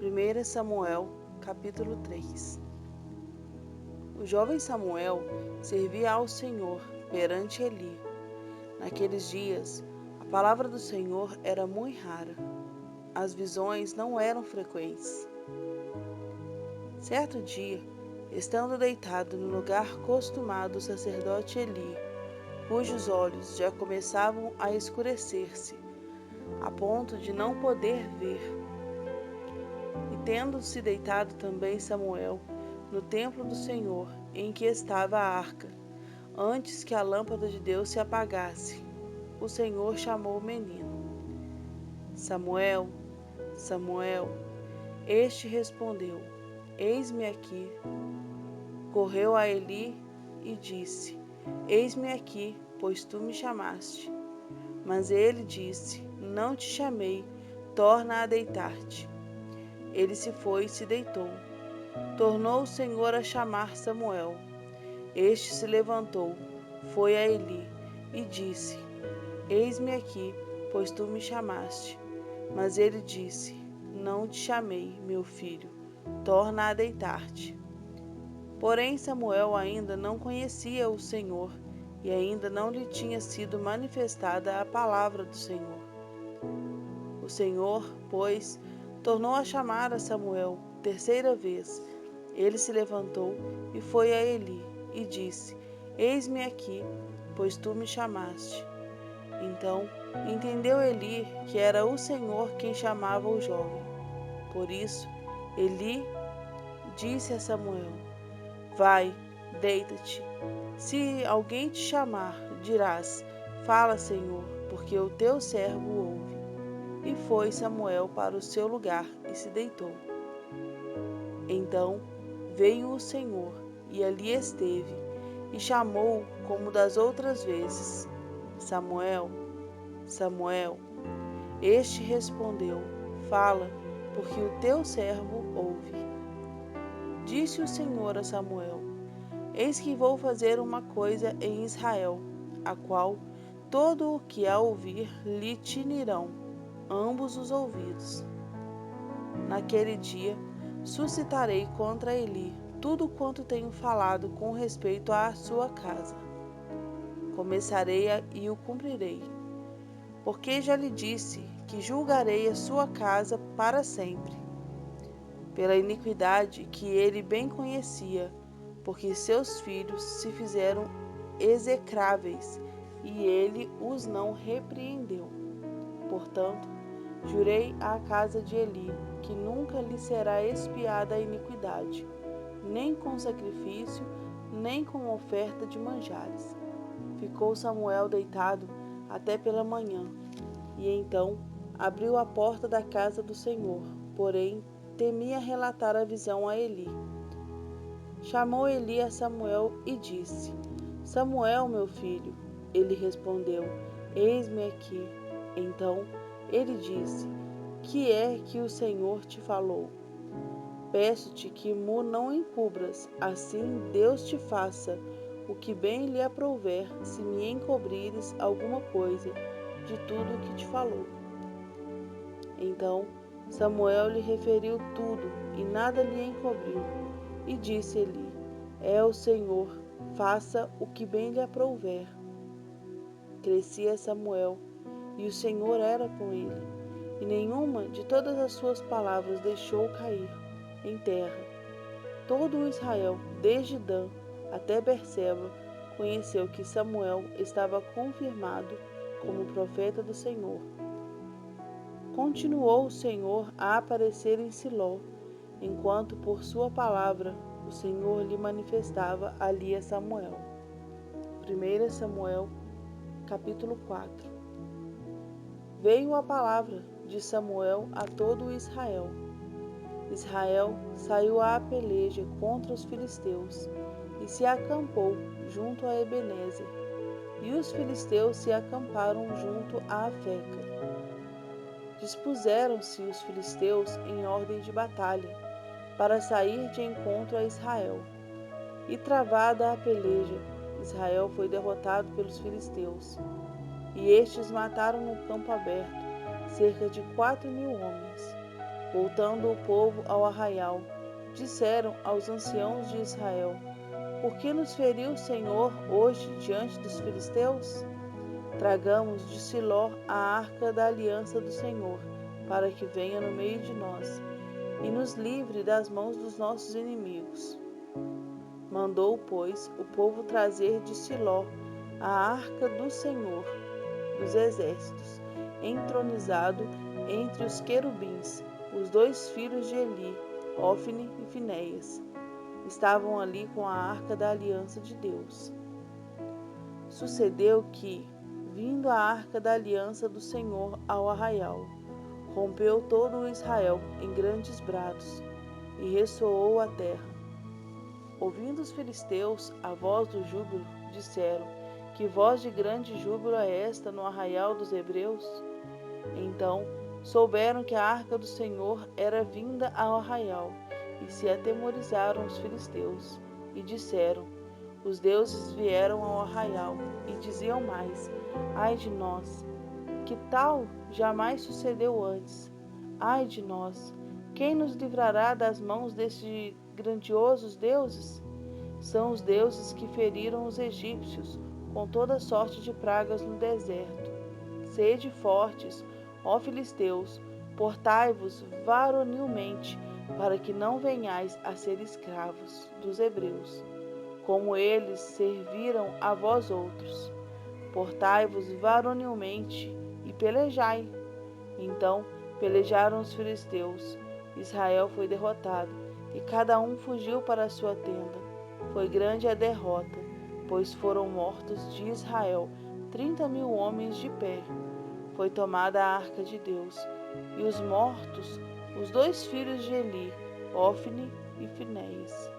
1 Samuel, capítulo 3. O jovem Samuel servia ao Senhor perante Eli. Naqueles dias, a palavra do Senhor era muito rara. As visões não eram frequentes. Certo dia, estando deitado no lugar costumado o sacerdote Eli, cujos olhos já começavam a escurecer-se, a ponto de não poder ver, e tendo-se deitado também Samuel no templo do Senhor, em que estava a arca, antes que a lâmpada de Deus se apagasse, o Senhor chamou o menino: Samuel, Samuel. Este respondeu: Eis-me aqui. Correu a Eli e disse: Eis-me aqui, pois tu me chamaste. Mas ele disse: Não te chamei, torna a deitar-te. Ele se foi e se deitou. Tornou o Senhor a chamar Samuel. Este se levantou, foi a Eli e disse: Eis-me aqui, pois tu me chamaste. Mas ele disse: Não te chamei, meu filho, torna a deitar-te. Porém Samuel ainda não conhecia o Senhor, e ainda não lhe tinha sido manifestada a palavra do Senhor. O Senhor, pois, tornou a chamar a Samuel terceira vez. Ele se levantou e foi a Eli e disse: Eis-me aqui, pois tu me chamaste. Então entendeu Eli que era o Senhor quem chamava o jovem. Por isso, Eli disse a Samuel: Vai, deita-te. Se alguém te chamar, dirás: Fala, Senhor, porque o teu servo ouve. E foi Samuel para o seu lugar e se deitou. Então veio o Senhor, e ali esteve, e chamou-o como das outras vezes: Samuel, Samuel. Este respondeu: Fala, porque o teu servo ouve. Disse o Senhor a Samuel: Eis que vou fazer uma coisa em Israel, a qual todo o que a ouvir lhe tinirão ambos os ouvidos. Naquele dia suscitarei contra Eli tudo quanto tenho falado com respeito à sua casa. Começarei e o cumprirei, porque já lhe disse que julgarei a sua casa para sempre, pela iniquidade que ele bem conhecia, porque seus filhos se fizeram execráveis, e ele os não repreendeu. Portanto, jurei à casa de Eli que nunca lhe será expiada a iniquidade, nem com sacrifício, nem com oferta de manjares. Ficou Samuel deitado até pela manhã, e então abriu a porta da casa do Senhor, porém temia relatar a visão a Eli. Chamou Eli a Samuel e disse: Samuel, meu filho. Ele respondeu: Eis-me aqui. Então ele disse: Que é que o Senhor te falou? Peço-te que mo não encubras, assim Deus te faça o que bem lhe aprouver, se me encobrires alguma coisa de tudo o que te falou. Então Samuel lhe referiu tudo, e nada lhe encobriu. E disse Eli: É o Senhor, faça o que bem lhe aprouver. Crescia Samuel, e o Senhor era com ele, e nenhuma de todas as suas palavras deixou cair em terra. Todo o Israel, desde Dan até Berseba, conheceu que Samuel estava confirmado como profeta do Senhor. Continuou o Senhor a aparecer em Siló, enquanto por sua palavra o Senhor lhe manifestava ali a Samuel. 1 Samuel, capítulo 4. Veio a palavra de Samuel a todo o Israel. Israel saiu à peleja contra os filisteus e se acampou junto a Ebenezer, e os filisteus se acamparam junto a Afeca. Dispuseram-se os filisteus em ordem de batalha, para sair de encontro a Israel. E travada a peleja, Israel foi derrotado pelos filisteus, e estes mataram no campo aberto cerca de 4.000 homens. Voltando o povo ao arraial, disseram aos anciãos de Israel: Por que nos feriu o Senhor hoje diante dos filisteus? Tragamos de Siló a arca da aliança do Senhor, para que venha no meio de nós e nos livre das mãos dos nossos inimigos. Mandou, pois, o povo trazer de Siló a arca do Senhor dos exércitos, entronizado entre os querubins, os dois filhos de Eli, Ofne e Finéias. Estavam ali com a arca da aliança de Deus. Sucedeu que, vindo a arca da aliança do Senhor ao arraial, rompeu todo o Israel em grandes brados, e ressoou a terra. Ouvindo os filisteus a voz do júbilo, disseram: Que voz de grande júbilo é esta no arraial dos hebreus? Então souberam que a arca do Senhor era vinda ao arraial, e se atemorizaram os filisteus, e disseram: Os deuses vieram ao arraial, e diziam mais: Ai de nós! Que tal jamais sucedeu antes? Ai de nós! Quem nos livrará das mãos destes grandiosos deuses? São os deuses que feriram os egípcios com toda sorte de pragas no deserto. Sede fortes, ó filisteus, portai-vos varonilmente, para que não venhais a ser escravos dos hebreus, como eles serviram a vós outros. Portai-vos varonilmente e pelejai. Então pelejaram os filisteus. Israel foi derrotado, e cada um fugiu para a sua tenda. Foi grande a derrota, pois foram mortos de Israel 30.000 homens de pé. Foi tomada a arca de Deus, e os mortos, os dois filhos de Eli, Ofne e Finéias.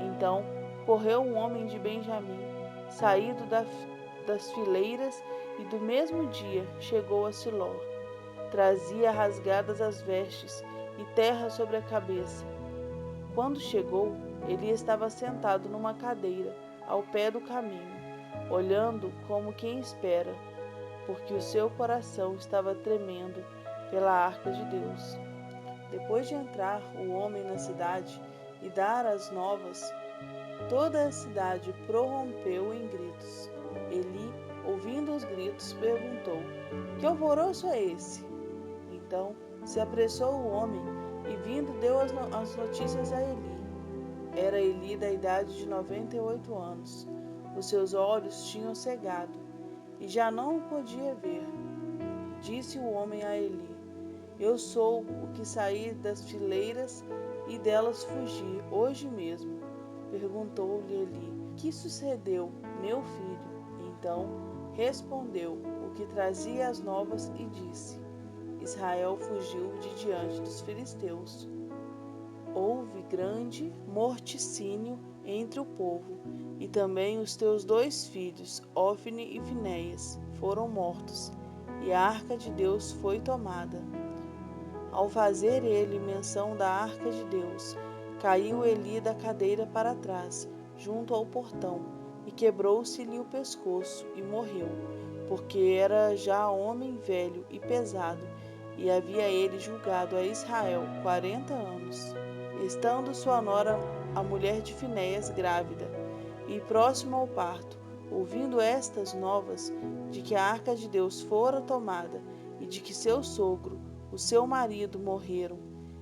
Então correu um homem de Benjamim, saído das fileiras, e do mesmo dia chegou a Siló. Trazia rasgadas as vestes e terra sobre a cabeça. Quando chegou, ele estava sentado numa cadeira, ao pé do caminho, olhando como quem espera, porque o seu coração estava tremendo pela arca de Deus. Depois de entrar o homem na cidade e dar as novas, toda a cidade prorrompeu em gritos. Eli, ouvindo os gritos, perguntou: Que alvoroço é esse? Então se apressou o homem e, vindo, deu as notícias a Eli. Era Eli da idade de 98 anos. Os seus olhos tinham cegado e já não o podia ver. Disse o homem a Eli: Eu sou o que saí das fileiras e delas fugi hoje mesmo. Perguntou-lhe Eli: Que sucedeu, meu filho? Então respondeu o que trazia as novas e disse: Israel fugiu de diante dos filisteus. Houve grande morticínio entre o povo, e também os teus dois filhos, Ofne e Finéias, foram mortos, e a arca de Deus foi tomada. Ao fazer ele menção da arca de Deus, caiu Eli da cadeira para trás, junto ao portão, e quebrou-se-lhe o pescoço, e morreu, porque era já homem velho e pesado, e havia ele julgado a Israel 40 anos. Estando sua nora, a mulher de Finéias, grávida, e próxima ao parto, ouvindo estas novas de que a arca de Deus fora tomada e de que seu sogro, o seu marido, morreram,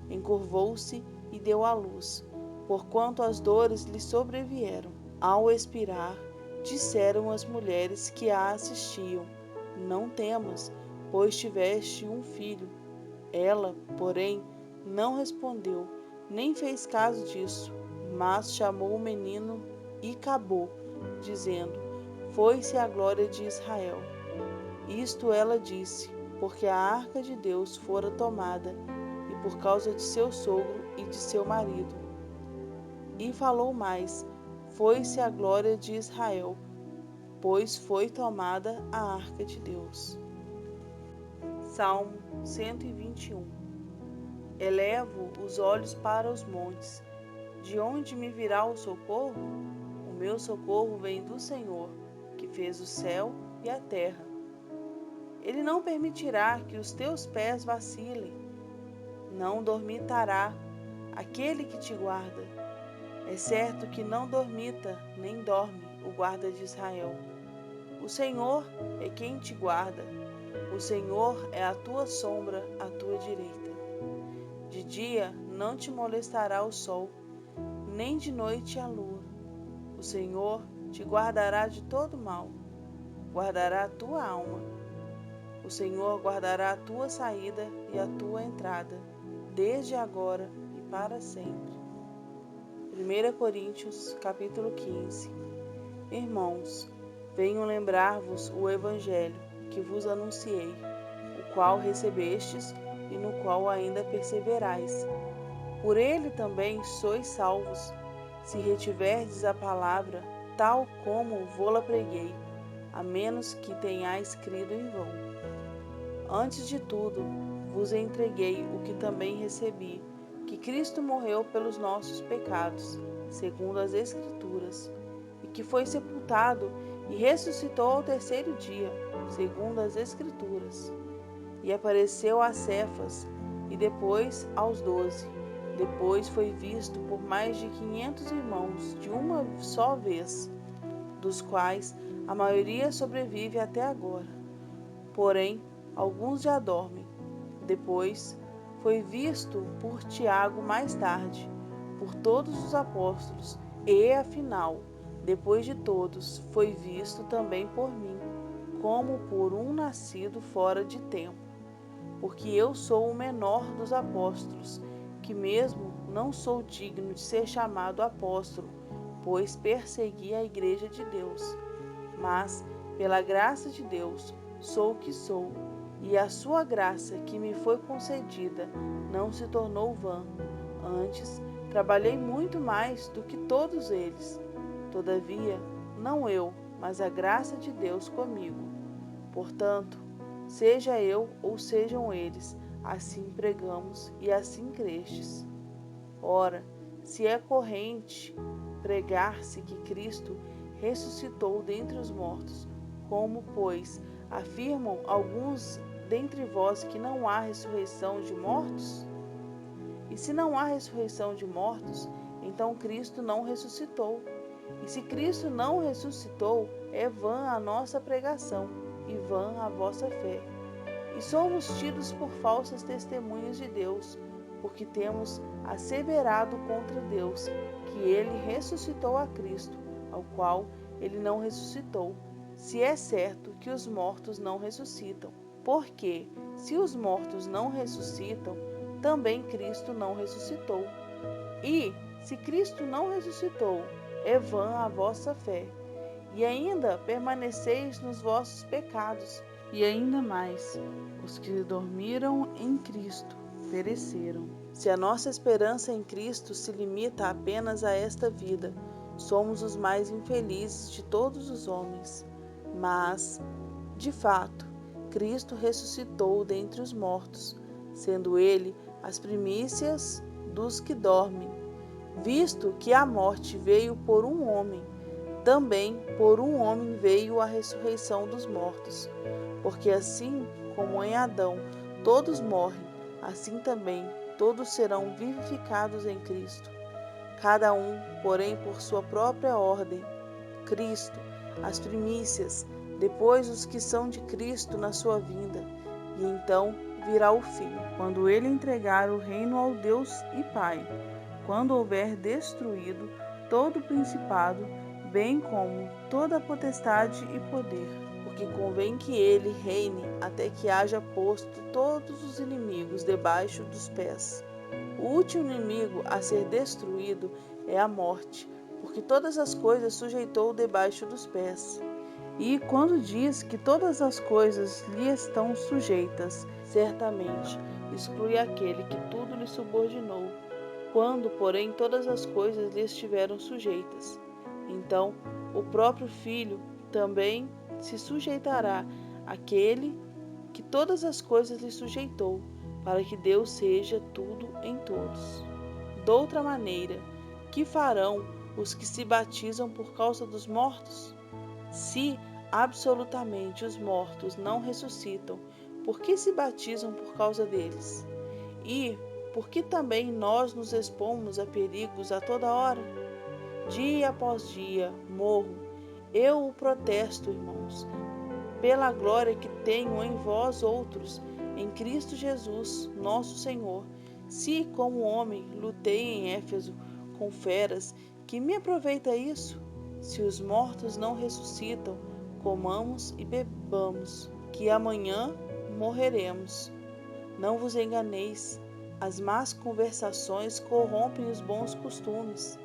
encurvou-se e deu à luz, porquanto as dores lhe sobrevieram. Ao expirar, disseram as mulheres que a assistiam: Não temas, pois tiveste um filho. Ela, porém, não respondeu, nem fez caso disso, mas chamou o menino e acabou, dizendo: Foi-se a glória de Israel. Isto ela disse, porque a arca de Deus fora tomada, e por causa de seu sogro e de seu marido. E falou mais: Foi-se a glória de Israel, pois foi tomada a arca de Deus. Salmo 121. Elevo os olhos para os montes. De onde me virá o socorro? O meu socorro vem do Senhor, que fez o céu e a terra. Ele não permitirá que os teus pés vacilem. não dormitará aquele que te guarda. É certo que não dormita, nem dorme o guarda de Israel. O Senhor é quem te guarda. O Senhor é a tua sombra à tua direita. De dia não te molestará o sol, nem de noite a lua. O Senhor te guardará de todo mal, guardará a tua alma. O Senhor guardará a tua saída e a tua entrada, desde agora e para sempre. 1 Coríntios, capítulo 15. Irmãos, venho lembrar-vos o Evangelho que vos anunciei, o qual recebestes e no qual ainda perseverais. Por ele também sois salvos, se retiverdes a palavra, tal como vô-la preguei, a menos que tenhais crido em vão. Antes de tudo, vos entreguei o que também recebi, que Cristo morreu pelos nossos pecados, segundo as Escrituras, e que foi sepultado e ressuscitou ao terceiro dia, segundo as Escrituras. E apareceu a Cefas, e depois aos 12. Depois foi visto por mais de 500 irmãos de uma só vez, dos quais a maioria sobrevive até agora. Porém, alguns já dormem. Depois foi visto por Tiago mais tarde, por todos os apóstolos, e, afinal, depois de todos, foi visto também por mim, como por um nascido fora de tempo. Porque eu sou o menor dos apóstolos, que mesmo não sou digno de ser chamado apóstolo, pois persegui a igreja de Deus. Mas, pela graça de Deus, sou o que sou, e a sua graça que me foi concedida não se tornou vã. Antes, trabalhei muito mais do que todos eles. Todavia, não eu, mas a graça de Deus comigo. Portanto, seja eu ou sejam eles, assim pregamos e assim crestes. Ora, se é corrente pregar-se que Cristo ressuscitou dentre os mortos, como, pois, afirmam alguns dentre vós que não há ressurreição de mortos? E se não há ressurreição de mortos, então Cristo não ressuscitou. E se Cristo não ressuscitou, é vã a nossa pregação e vã a vossa fé. E somos tidos por falsas testemunhas de Deus, porque temos asseverado contra Deus que ele ressuscitou a Cristo, ao qual ele não ressuscitou, se é certo que os mortos não ressuscitam. Porque, se os mortos não ressuscitam, também Cristo não ressuscitou. E, se Cristo não ressuscitou, é vã a vossa fé, e ainda permaneceis nos vossos pecados. E ainda mais, os que dormiram em Cristo pereceram. Se a nossa esperança em Cristo se limita apenas a esta vida, somos os mais infelizes de todos os homens. Mas, de fato, Cristo ressuscitou dentre os mortos, sendo ele as primícias dos que dormem. Visto que a morte veio por um homem, também por um homem veio a ressurreição dos mortos. Porque assim como em Adão todos morrem, assim também todos serão vivificados em Cristo. Cada um, porém, por sua própria ordem. Cristo, as primícias, depois os que são de Cristo na sua vinda. E então virá o fim, quando ele entregar o reino ao Deus e Pai, quando houver destruído todo o principado, bem como toda a potestade e poder, porque convém que ele reine até que haja posto todos os inimigos debaixo dos pés. O último inimigo a ser destruído é a morte, porque todas as coisas sujeitou debaixo dos pés. E quando diz que todas as coisas lhe estão sujeitas, certamente exclui aquele que tudo lhe subordinou. Quando, porém, todas as coisas lhe estiveram sujeitas, então o próprio Filho também se sujeitará àquele que todas as coisas lhe sujeitou, para que Deus seja tudo em todos. Doutra maneira, que farão os que se batizam por causa dos mortos? Se absolutamente os mortos não ressuscitam, por que se batizam por causa deles? E, porque também nós nos expomos a perigos a toda hora? Dia após dia morro. Eu o protesto, irmãos, pela glória que tenho em vós outros, em Cristo Jesus, nosso Senhor. Se, como homem, lutei em Éfeso com feras, que me aproveita isso? Se os mortos não ressuscitam, comamos e bebamos, que amanhã morreremos. Não vos enganeis, as más conversações corrompem os bons costumes.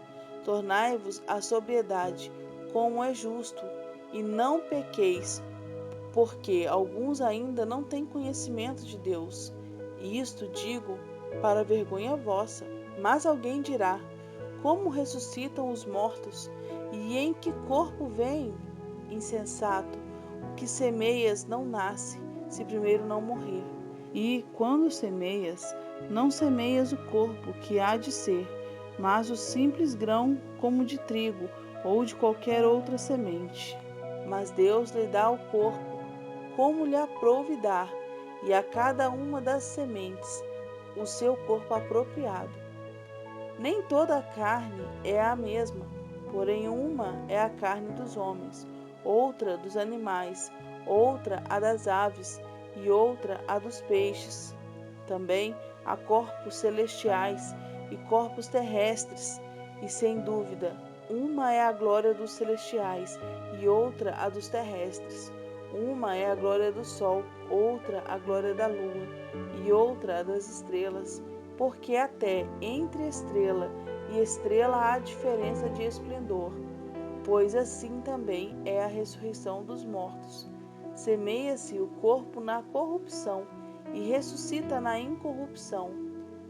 Tornai-vos à sobriedade, como é justo, e não pequeis, porque alguns ainda não têm conhecimento de Deus. E isto digo para vergonha vossa. Mas alguém dirá: como ressuscitam os mortos? E em que corpo vêm? Insensato, o que semeias não nasce, se primeiro não morrer. E quando semeias, não semeias o corpo que há de ser, mas o simples grão como de trigo ou de qualquer outra semente. Mas Deus lhe dá o corpo, como lhe aprouve dar, e a cada uma das sementes o seu corpo apropriado. Nem toda a carne é a mesma, porém uma é a carne dos homens, outra dos animais, outra a das aves, e outra a dos peixes. Também há corpos celestiais e corpos terrestres, e sem dúvida, uma é a glória dos celestiais e outra a dos terrestres. Uma é a glória do sol, outra a glória da lua, e outra a das estrelas, porque até entre estrela e estrela há diferença de esplendor, pois assim também é a ressurreição dos mortos. Semeia-se o corpo na corrupção e ressuscita na incorrupção.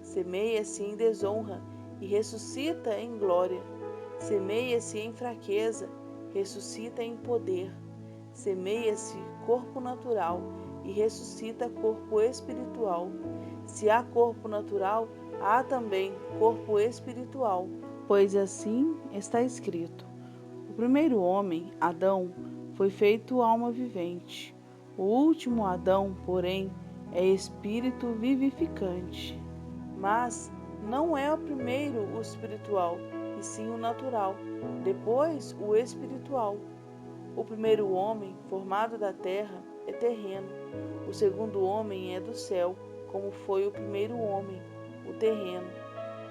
Semeia-se em desonra e ressuscita em glória. Semeia-se em fraqueza, ressuscita em poder. Semeia-se corpo natural e ressuscita corpo espiritual. Se há corpo natural, há também corpo espiritual, pois assim está escrito: o primeiro homem, Adão, foi feito alma vivente. O último Adão, porém, é espírito vivificante. Mas não é o primeiro o espiritual, e sim o natural, depois o espiritual. O primeiro homem, formado da terra, é terreno. O segundo homem é do céu, como foi o primeiro homem, o terreno.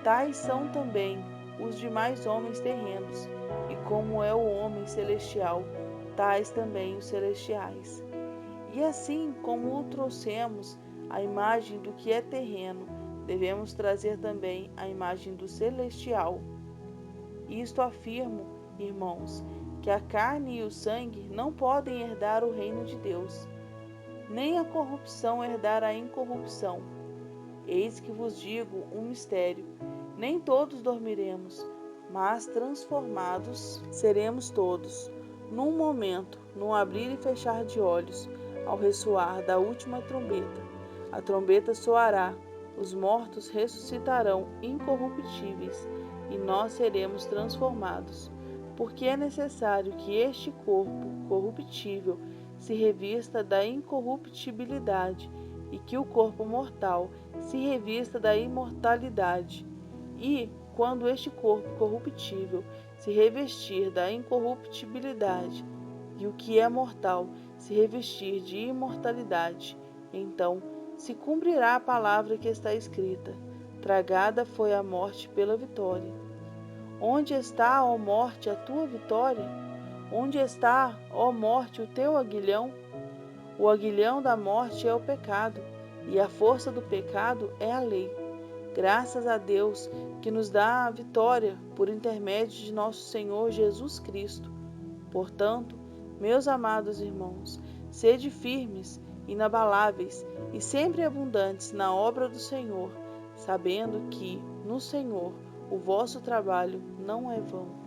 Tais são também os demais homens terrenos, e como é o homem celestial, tais também os celestiais. E assim como o trouxemos a imagem do que é terreno, devemos trazer também a imagem do celestial. Isto afirmo, irmãos, que a carne e o sangue não podem herdar o reino de Deus, nem a corrupção herdar a incorrupção. Eis que vos digo um mistério: nem todos dormiremos, mas transformados seremos todos, num momento, num abrir e fechar de olhos, ao ressoar da última trombeta. A trombeta soará, os mortos ressuscitarão incorruptíveis, e nós seremos transformados, porque é necessário que este corpo corruptível se revista da incorruptibilidade, e que o corpo mortal se revista da imortalidade. E, quando este corpo corruptível se revestir da incorruptibilidade, e o que é mortal se revestir de imortalidade, então se cumprirá a palavra que está escrita: tragada foi a morte pela vitória. Onde está, ó morte, a tua vitória? Onde está, ó morte, o teu aguilhão? O aguilhão da morte é o pecado, e a força do pecado é a lei. Graças a Deus que nos dá a vitória por intermédio de nosso Senhor Jesus Cristo. Portanto, meus amados irmãos, sede firmes, inabaláveis e sempre abundantes na obra do Senhor, sabendo que, no Senhor, o vosso trabalho não é vão.